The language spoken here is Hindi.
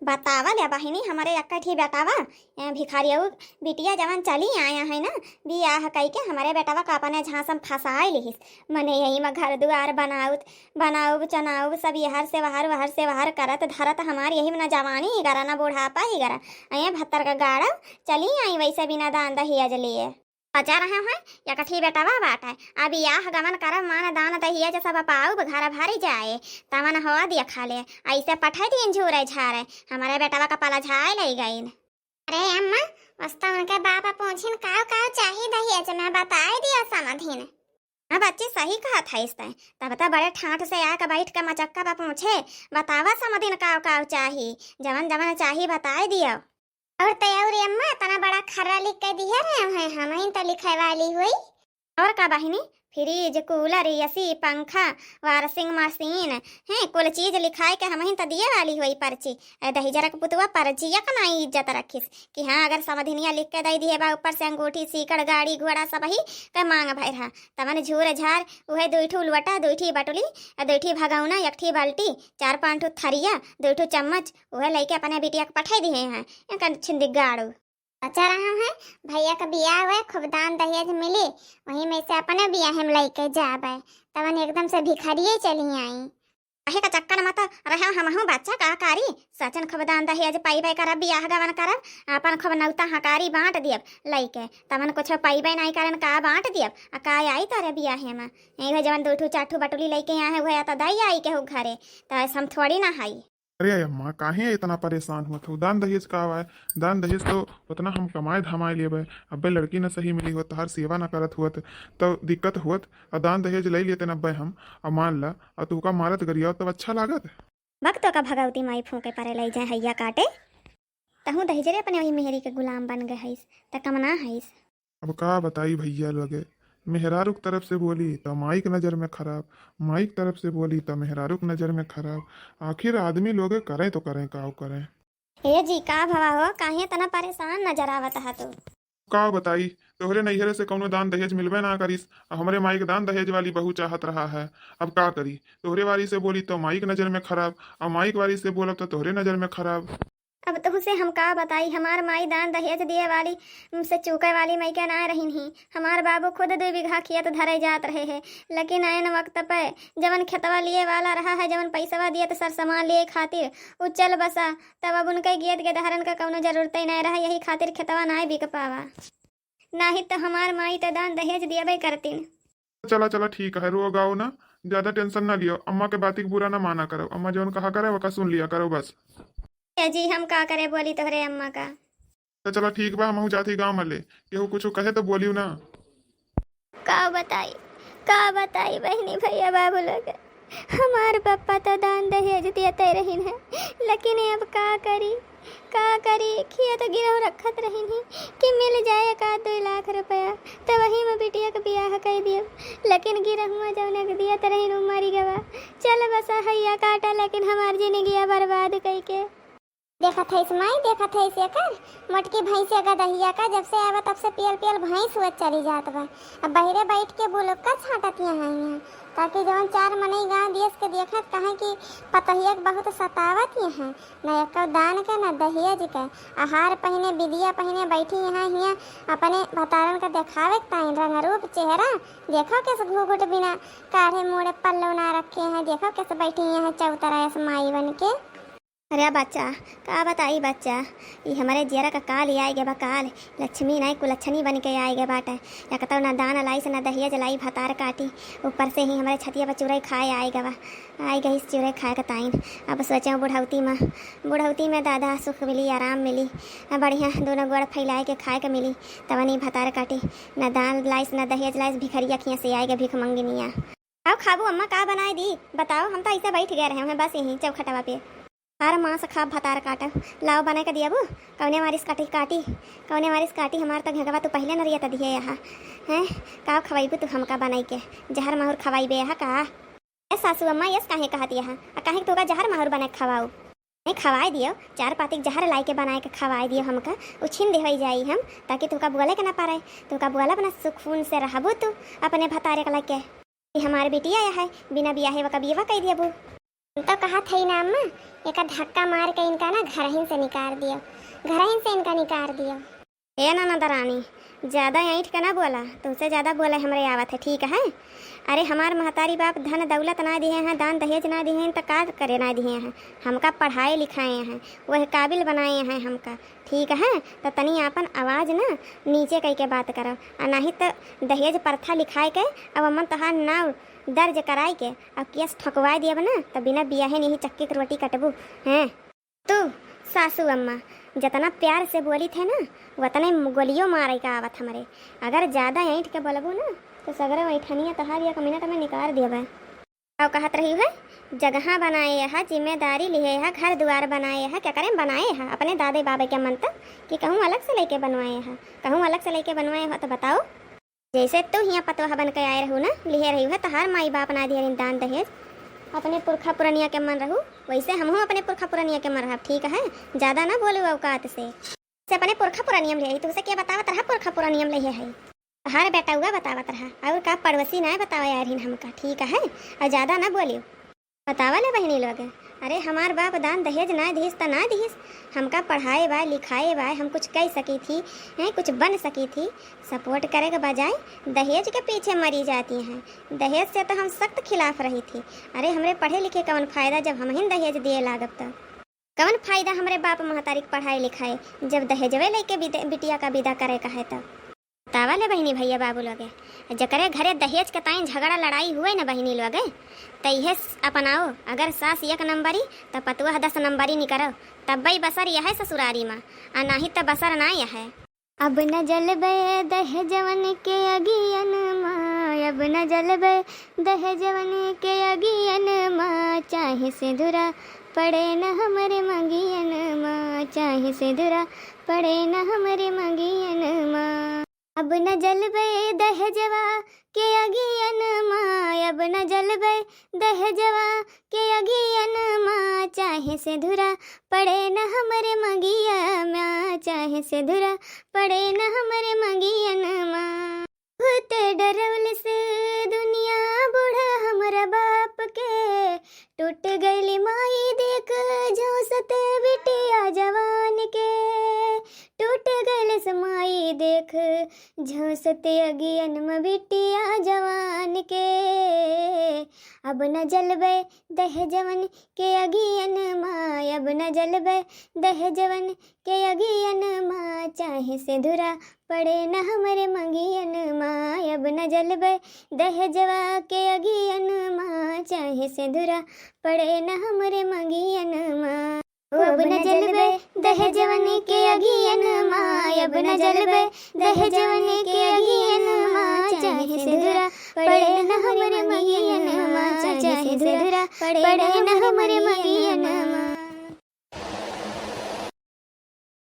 बतावा ले बहिनी हमारे अक्का ठी बेटावा भिखारिया बिटिया जवन चली आया है ना बियाह कई के हमारे बेटावा का अपने झांसम फसाए लिहिस। मने यही में घर दुआर बनाउत बनाऊ चनाऊ सब यहर से वहर करत धरत हमार यही में न जवानी ही करा न बुढ़ापा ही करा। अये 72 का गाड़ा चली आई वैसे बिना दान दहेज लिए बचा रहे हैं या कठी बेटावा बाट है। अब यह गमन करब मान दान दहिया सब पाऊ घर भारी जाए तमन हवा दिया खा ले ऐसे पठाई दिन झूरे झारे हमारे बेटावा का पाला झाए ले गई। अरे अम्मा वस्ता उनके बापा पूछिन काव काव चाहिए दहेज मैं बताए दिया समाधीन। हाँ बच्चे सही कहा था इस तब तो बड़े ठाठ से आकर बैठ कर मचक्का बा पूछे बतावा समदिन काव काव चाहिए जवन जवन चाहिए बताए दिया। और तयौरी अम्मा तना बड़ा खर्रा लिख के दिया रहे हैं हम ही तो लिखे वाली हुई। और का बहिनी फ्रिज कूलर एसी पंखा वाशिंग मशीन है कुल चीज लिखाए के हम ही तो दिए वाली हुई पर्ची। दहेजरा के पुतवा पर्चिया का नहीं इज्जत रखिस कि हाँ अगर समधिनिया लिख के दे दिए बा ऊपर से अंगूठी सीकड़ गाड़ी घोड़ा सब ही के मांग भाई रहा तमन झूर झार उहे 2 ठू उलवटा 2 ठी बटुली 2 ठी भगौना 1 ठी बाल्टी 4-5 ठू थरिया 2 ठू चम्मच उहे लेके अपने बिटिया के पठाई दिए हैं एक छिंदी गाड़ू। बचा रहा है भैया का बियाह हुआ खूब दान दहेज मिली वहीं में से अपने बियाह में लेके जाबे तवन एकदम से भिखारिये चली आई। अहे का चक्कर मत रहे हम बच्चा का कारी सचन खब दान दहेज पाई करब बियाह गवन करब अपन खब नौता हकारी बांट दियब लइके तमन कुछ पाई नहीं करन का बांट दियब आ का आई तारे बियाह में यही जवन 2 ठू 4 ठू बटुली लेके यहाँ हुआ तो दई आई के घरे तो हम थोड़ी ना हाई। अरे अम्मा काहे इतना परेशान हुआ दान दहेज का आवा है। दान दहेज तो उतना हम कमाए धमाए लेबे अब्बे लड़की न सही मिली होत हर सेवा न करत हुत तो दिक्कत हुत और दान दहेज ले लेते नब्बे हम और मान ला और तू का मारत गरिया तब अच्छा लागत वक्त का भगवती माई फूके परे ले जाए हैया काटे तहु दहेजरे अपने वही मेहरी के गुलाम बन गए हईस त कमना हईस। अब का बताई भैया लगे मेहरारुक तरफ से बोली तो माइक नज़र में खराब माइक तरफ से बोली तो मेहरारुक नज़र में खराब आखिर आदमी लोग करें तो करें काव करें। ए जी का भवा हो काहे तना परेशान नजर आवत है तो का बताई तोहरे नैहरे से कौनो दान दहेज मिलबे ना करिस हमरे माई के दान दहेज वाली बहू चाहत रहा है। अब का करी तोहरे वाली से बोली तो माई के नज़र में खराब और माई के वाली से बोलब तो तोहरे नज़र में खराब। अब तो उसे हम का बताई हमार माई दान दहेज दिए वाली से चूके वाली माई के ना रही नहीं हमार बाबू खुद 2 बीघा खेत धरे जात रहे हैं लेकिन आयन वक्त पे जवन खेतवा लिए वाला रहा है जवन पैसवा दिए तो सर सामान लिए खातिर उच्चल बसा तब अब उनके गेद के धारण का कौनो जरूरत ही नहीं रहा यही खातिर खेतवा ना बिक पावा नहीं तो हमार माई तो दान दहेज दिए करतीन। चला चला ठीक है रो गाओ ना ज्यादा टेंशन ना लियो अम्मा के बात बुरा ना माना करो अम्मा जवन कहा करे वो का सुन लिया करो बस। जी हम का करे बोली तोहरे अम्मा का तो चला ठीक बा हम जाती गाँव में ले केहू कुछ कहे तो बोलियो ना। का बताई बहनी भैया बाबू लोग हमार पापा तो दान दहेज देते रहीन है लेकिन अब का करी खिया तो गिरव रखत रहीन है कि मिल जाए 1-2 लाख रुपया तो वही में बिटिया का बियाह कर दिया लेकिन गिरहुआ जौन के दिया तो रहीन मरी गवा चल बस हैया काटा लेकिन हमार जिंदगी बर्बाद कई के। देखा था इसमाई देखा था इसे कर मटकी भैंसिया का दहिया का जब से आवा तब से पियल भैंस हुआ चली जात बा अब बहरे बैठ के बोलो का छाटत यहाँ ताकि जवन 4 मनई गाँव देश के देखत कहे कि पतहिया के बहुत सतावत यहाँ न एक दान का न दहेज का आहार पहने विदिया पहने बैठी यहाँ हिया अपने भतारन का देखावे ताइन रंग रूप चेहरा देखो कैसे घूघुट बिना काढ़े मोड़े पल्लो ना रखे हैं देखो कैसे बैठी यहाँ चौतरा माई बन के। अरे बच्चा का बताई बच्चा ये हमारे जियरा का काल ही आएगा काल लक्ष्मी नहीं कुलक्षणी बन के आएगा बाटे या कहता ना दान लाई से ना दहिया जलाई भतार काटी ऊपर से ही हमारे छतिया पर चूरई खाए आएगा बा आएगा इस चूरई खाए का ताइन। अब सोचे बुढ़ौती में दादा सुख मिली आराम मिली बढ़िया दोनों गोड़ फैलाए के खाए के मिली तब नहीं भतार काटी ना दान लाइस ना दहेज लाइस भिखरिया खिया से आएगा भिख मंगनिया। आओ खाबू अम्मा का बनाए दी बताओ हम तो ऐसे बैठ गए रहे हैं बस यहीं चौखटवा पे हर माँ से खाब भतार काटा लाओ बना के दिया वो कौने मारिस काटी हमार तो घगवा तो पहले नरिया तो दिए यहाँ हैं का खवाइबू तू हमका बनाई के जहर माहौर खवाई बे यहाँ का सासू अम्मा यस काहे कहती यहाँ काहे तो का जहर माहौर बना के खवाओ नहीं खवाए दियो 4 पातिक जहर लाई के बनाए के खवाए दियो हमका उछिन दे जाई हम ताकि तू का बुआले के ना पारे तू का बुआला बना सुकून से रहबू तू अपने भतारे के लगे हमारे बेटी आया है बिना बियाहे व कबियवा कह दिया बू तो कहा थी ना अम्मा, एक धक्का मार के इनका ना घर ही से निकाल दियो, घर ही से इनका निकाल दियो। ए ना दरानी, ज़्यादा ऐंठ का ना बोला, तुमसे ज़्यादा बोला हमरे आवत है, ठीक है। अरे हमार महतारी बाप धन दौलत ना दिए हैं, दान दहेज ना दिए हैं, तो का करे ना दिए हैं। हमका पढ़ाए लिखाए हैं, वह काबिल बनाए हैं हमका, ठीक है। तो तनी अपन आवाज़ ना नीचे कह के बात करो, और नहीं तो दहेज प्रथा लिखाए के अब अमन तोहार नाव दर्ज कराए के अब केस ठकवाए दिया ना, तो बिना बियाहे नहीं चक्की की रोटी कटबू हैं। तू सासू अम्मा जितना प्यार से बोली थे ना, उतने गोलियों मारे का आवत हमारे। अगर ज़्यादा ऐंठ के बोलबू ना, तो सगरे ऐठनिया तहार एक मिनट में निकाल दिए। और कहत रही है जगह बनाए है, जिम्मेदारी लिए है, घर द्वार बनाए है, क्या करें बनाए है अपने दादे बाबे के मन तक, कि कहूँ अलग से लेके बनवाए हैं, कहूँ अलग से लेके बनवाए हो। तो बताओ, जैसे तू यहाँ पतवाह बन के आए रहू ना, लिए रही है, तहार माई बाप ना दिए दान दहेज, अपने पुरखा पुरनिया के मन रहू, वैसे हम अपने पुरखा पुरनिया के मन रहा, ठीक है। ज़्यादा ना बोलू अवकात से अपने पुरखा पुरनियम ले, तुमसे क्या बतावत रहा पुरखा पुरनियम ले है, हर बेटा हुआ बतावत रहा, और का पड़ोसी ना बतावा यार हमका, ठीक है। और ज़्यादा ना बोलियो, बतावा ले बहनी लोग। अरे हमार बाप दान दहेज ना दिहिस तो ना दिहिस, हमका पढ़ाए बा लिखाए बा, हम कुछ कह सकी थी हैं, कुछ बन सकी थी। सपोर्ट करे के बजाय दहेज के पीछे मरी जाती हैं। दहेज से तो हम सख्त खिलाफ रही थी। अरे हमरे पढ़े लिखे कौन फ़ायदा जब हम ही दहेज दिए लागब, तो कौन फ़ायदा हमरे बाप महतारी पढ़ाए लिखाए जब दहेजवे लेके बिटिया का विदा करे का है। तब बतावा ले बहनी भैया बाबू लोगे, जकरे घरे दहेज के ताई झगड़ा लड़ाई हुए ना बहनी लोगे, तो यह अपनाओ। अगर सास 1 नंबरी तो पतुआ 10 नंबरी निकरो, तब भाई बसर यह है ससुरारी माँ, और नहीं तो बसर ना यह है। अब न जलबे दहेजवन के अगियन माँ, अब न जलबे दहेजवन के अगियन माँ, चाहे सिंदूरा पड़े न हमरे मंगियन माँ, चाहे सिंदूरा पड़े न हमरे मंगियन माँ। अब न जलबे दहेजवा के अगियन माँ, अब न जलबे दहेजवा के अगियन माँ, चाहे सिंदूरा पड़े न हमरे मंगिया माँ, चाहे सिंदूरा पड़े न हमरे मंगियन माँ। भूत डरवल से दुनिया बूढ़ा हमरा बाप के, टूट गईली माई देख झोंसते बिटिया जवान के, टूट गईले समाई देख झोंसते अगियन में बिटिया जवान के। अब न जलबे दहेजवन के अगियन माँ, अब न जलबे दहेजवन के अगियन माँ, चाहे सिंदूरा पड़े न हमरे मंगियन माँ, अब न जलबे दहेजवा के अगियन माँ, चाहे सिंदूरा पड़े न हमरे मंगियन माँ। अब न जलबे दहेजवन के अगियन माँ, अब न जलबे दहेजवन के अगियन माँ, चाहे सिंदूरा पड़े न हमरे मंगियन माँ, चाहे सिंदूरा पड़े न हमरे मंगियन